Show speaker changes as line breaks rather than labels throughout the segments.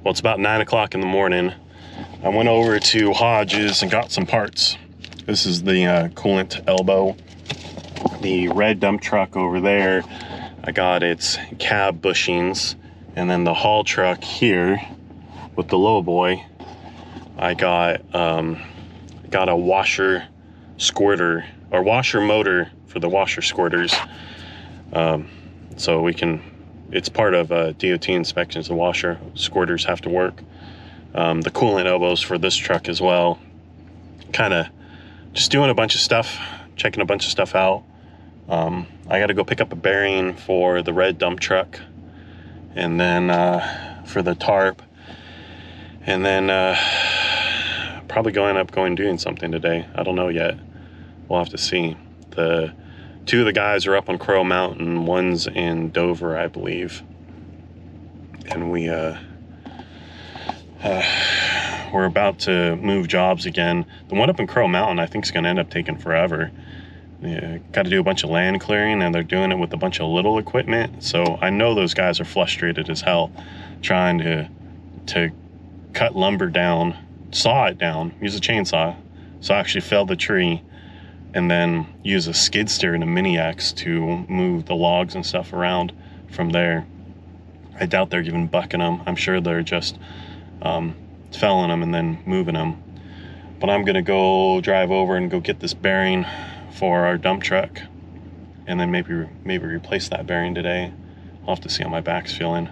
Well, it's about 9 o'clock in the morning. I went over to Hodges and got some parts. This is the coolant elbow. The red dump truck over there, I got its cab bushings. And then the haul truck here with the low boy, I got a washer squirter, or washer motor for the washer squirters. So we can, it's part of DOT inspections, the washer squirters have to work. The coolant elbows for this truck as well. Kind of just doing a bunch of stuff, checking a bunch of stuff out. I got to go pick up a bearing for the red dump truck, and then for the tarp, and then probably doing something today. I don't know yet. We'll have to see. Two of the guys are up on Crow Mountain, one's in Dover, I believe, and we're about to move jobs again. The one up in Crow Mountain, I think, is going to end up taking forever. Yeah, got to do a bunch of land clearing, and they're doing it with a bunch of little equipment. So I know those guys are frustrated as hell trying to cut lumber down, saw it down, use a chainsaw, so I actually fell the tree, and then use a skid steer and a mini X to move the logs and stuff around from there. I doubt they're even bucking them. I'm sure they're just felling them and then moving them. But I'm gonna go drive over and go get this bearing for our dump truck, and then maybe replace that bearing today. I'll have to see how my back's feeling.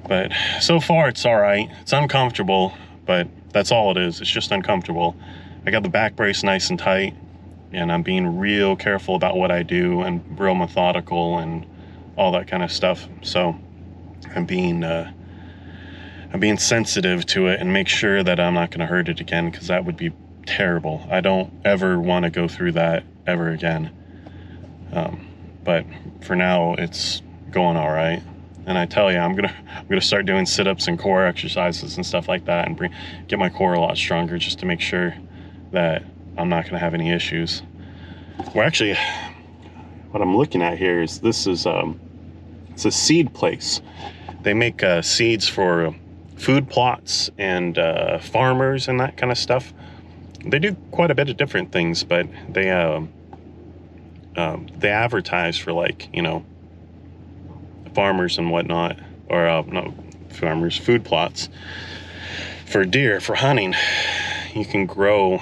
But so far it's all right. It's uncomfortable, but that's all it is. It's just uncomfortable. I got the back brace nice and tight, and I'm being real careful about what I do and real methodical and all that kind of stuff. So I'm being sensitive to it and make sure that I'm not going to hurt it again, because that would be terrible. I don't ever want to go through that ever again. But for now, it's going all right. And I tell you, I'm gonna start doing sit-ups and core exercises and stuff like that, and get my core a lot stronger, just to make sure that I'm not gonna have any issues. Well, actually, what I'm looking at here is it's a seed place. They make seeds for food plots and farmers and that kind of stuff. They do quite a bit of different things, but they advertise for, like, you know, farmers and whatnot, or no, farmers, food plots for deer, for hunting. You can grow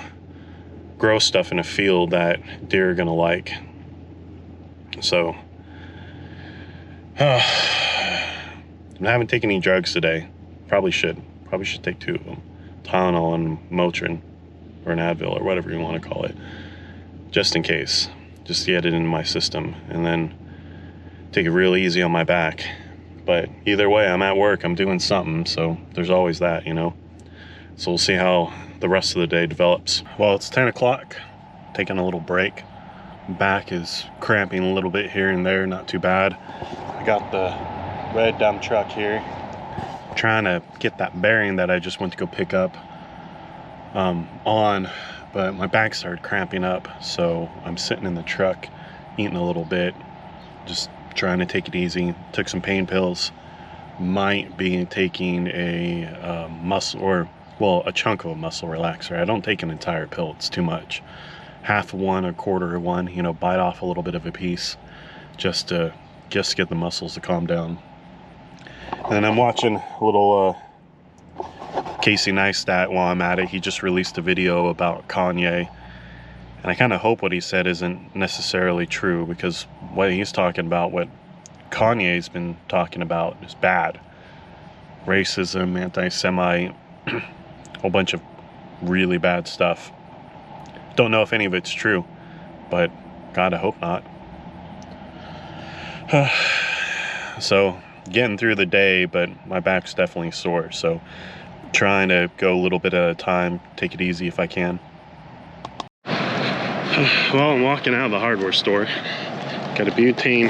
stuff in a field that deer are gonna like. So I haven't taken any drugs today. Probably should take 2 of them, Tylenol and Motrin, or an Advil, or whatever you want to call it, just in case, just to get it into my system, and then take it real easy on my back. But either way, I'm at work, I'm doing something, so there's always that, you know. So we'll see how the rest of the day develops. Well, it's 10 o'clock, taking a little break. Back is cramping a little bit here and there, not too bad. I got the red dump truck here, trying to get that bearing that I just went to go pick up on, but my back started cramping up, so I'm sitting in the truck eating a little bit, just trying to take it easy. Took some pain pills. Might be taking a a chunk of a muscle relaxer. I don't take an entire pill, it's too much. Half of one, a quarter of one, you know, bite off a little bit of a piece, just to get the muscles to calm down. And then I'm watching a little Casey Neistat while I'm at it. He just released a video about Kanye, and I kind of hope what he said isn't necessarily true, because what he's talking about, what Kanye's been talking about, is bad. Racism, anti-Semite, a whole bunch of really bad stuff. Don't know if any of it's true, but God, I hope not. So getting through the day, but my back's definitely sore, so trying to go a little bit at a time, take it easy if I can. Well, I'm walking out of the hardware store. Got a butane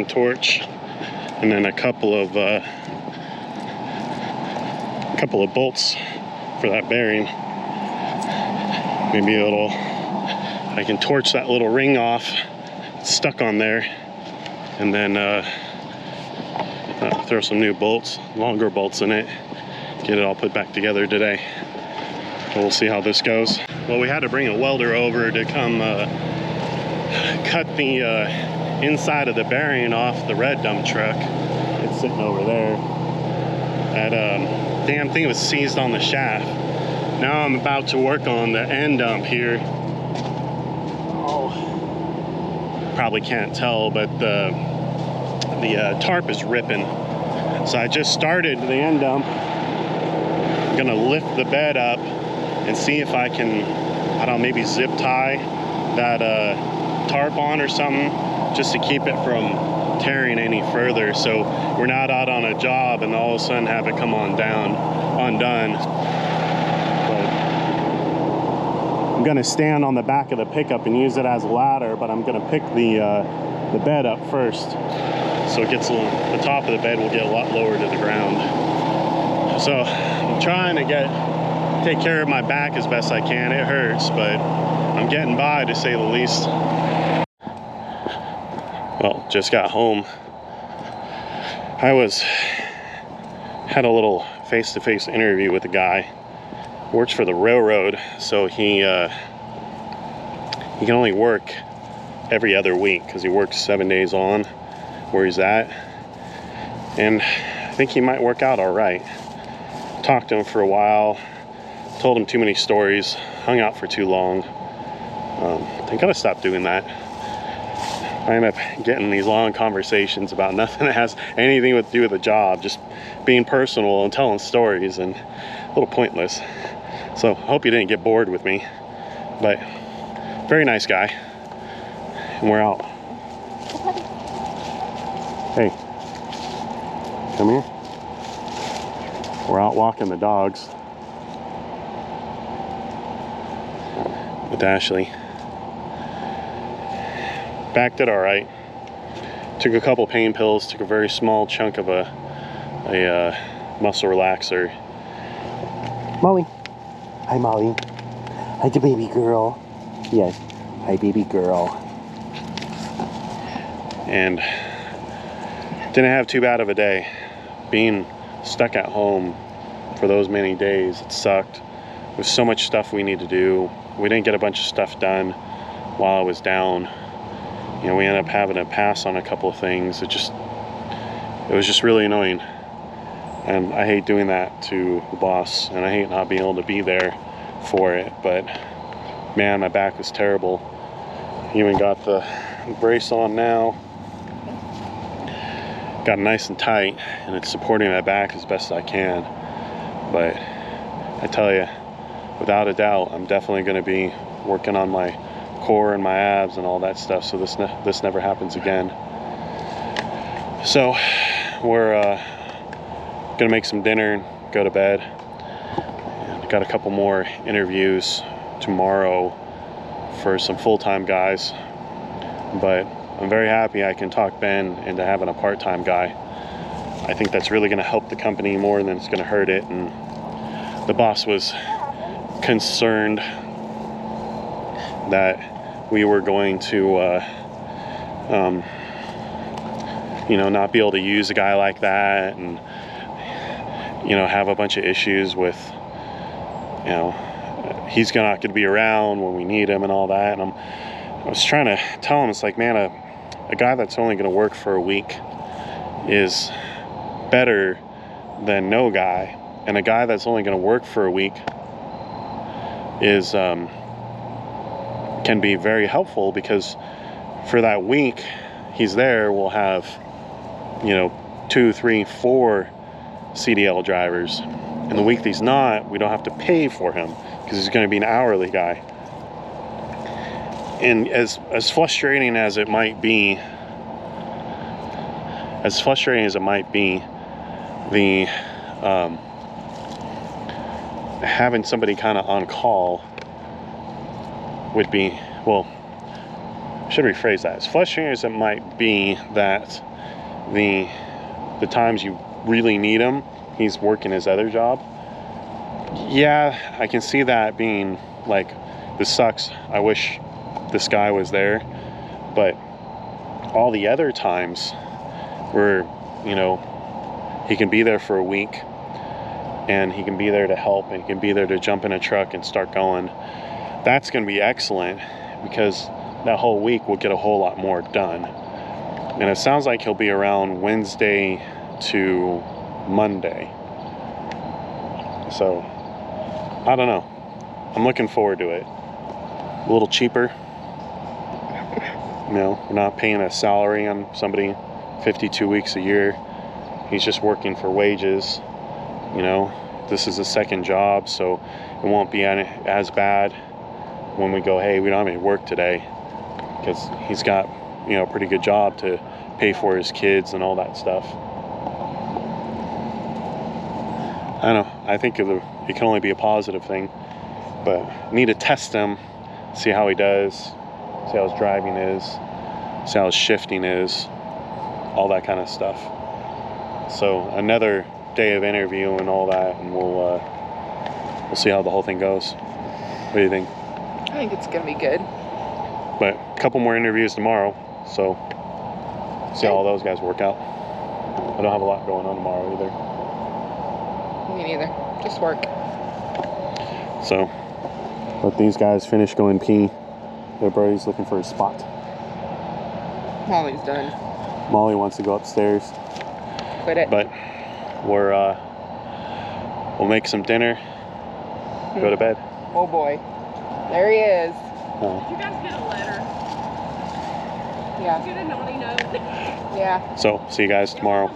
torch, and then a couple of bolts for that bearing. Maybe I can torch that little ring off. It's stuck on there, and then Throw some new bolts, longer bolts in it, get it all put back together today. We'll see how this goes. Well, we had to bring a welder over to come cut the inside of the bearing off the red dump truck. It's sitting over there. That damn thing was seized on the shaft. Now I'm about to work on the end dump here. Oh, probably can't tell, but the tarp is ripping. So I just started the end dump. I'm gonna lift the bed up and see if I can, I don't know, maybe zip tie that tarp on or something, just to keep it from tearing any further, so we're not out on a job and all of a sudden have it come undone. But I'm gonna stand on the back of the pickup and use it as a ladder, but I'm gonna pick the bed up first, so it gets a little, the top of the bed will get a lot lower to the ground. So I'm trying to take care of my back as best I can. It hurts, but I'm getting by, to say the least. Well, just got home. I had a little face-to-face interview with a guy. Works for the railroad, so he can only work every other week because he works 7 days on where he's at, and I think he might work out all right. Talked to him for a while, told him too many stories, hung out for too long. I gotta stop doing that. I end up getting these long conversations about nothing that has anything to do with the job, just being personal and telling stories, and a little pointless. So I hope you didn't get bored with me, but very nice guy. And we're out. Hey, come here. We're out walking the dogs with Ashley. Back did all right. Took a couple pain pills, took a very small chunk of a muscle relaxer. Molly. Hi, Molly. Hi, the baby girl. Yes. Hi, baby girl. And didn't have too bad of a day. Being stuck at home for those many days, it sucked. There's so much stuff we need to do. We didn't get a bunch of stuff done while I was down. You know, we ended up having to pass on a couple of things. It was just really annoying. And I hate doing that to the boss, and I hate not being able to be there for it. But man, my back was terrible. Even got the brace on now. Got it nice and tight, and it's supporting my back as best I can. But I tell you, without a doubt, I'm definitely going to be working on my core and my abs and all that stuff, so this never happens again. So we're gonna make some dinner and go to bed. And got a couple more interviews tomorrow for some full-time guys, but I'm very happy I can talk Ben into having a part-time guy. I think that's really gonna help the company more than it's gonna hurt it. And the boss was concerned that we were going to you know, not be able to use a guy like that, and you know, have a bunch of issues with, you know, he's not going to be around when we need him and all that. And I was trying to tell him, it's like, man, a guy that's only going to work for a week is better than no guy, and a guy that's only going to work for a week is can be very helpful, because for that week he's there, we'll have, you know, 2, 3, 4 CDL drivers. And the week that he's not, we don't have to pay for him because he's going to be an hourly guy. And as frustrating as it might be, the having somebody kind of on call would be, well, I should rephrase that. As frustrating as it might be that the times you really need him, he's working his other job. Yeah, I can see that being like, this sucks. I wish this guy was there. But all the other times where, you know, he can be there for a week, and he can be there to help, and he can be there to jump in a truck and start going. That's going to be excellent, because that whole week we'll get a whole lot more done. And it sounds like he'll be around Wednesday to Monday. So, I don't know. I'm looking forward to it. A little cheaper. You know, we're not paying a salary on somebody 52 weeks a year. He's just working for wages. You know, this is a second job, so it won't be as bad when we go, hey, we don't have any work today, because he's got, you know, a pretty good job to pay for his kids and all that stuff. I don't know. I think it can only be a positive thing, but I need to test him, see how he does, see how his driving is, see how his shifting is, all that kind of stuff. So another day of interview and all that, and we'll see how the whole thing goes. What do you think?
I think it's gonna be good.
But a couple more interviews tomorrow, so see how all those guys work out. I don't have a lot going on tomorrow either.
Me neither. Just work.
So let these guys finish going pee. Their Brody's looking for a spot.
Molly's done.
Molly wants to go upstairs.
Quit it.
But we'll make some dinner. Go to bed.
Oh boy. There he is.
Did you guys get a letter?
Yeah.
Did you get a naughty note?
Yeah.
So see you guys tomorrow.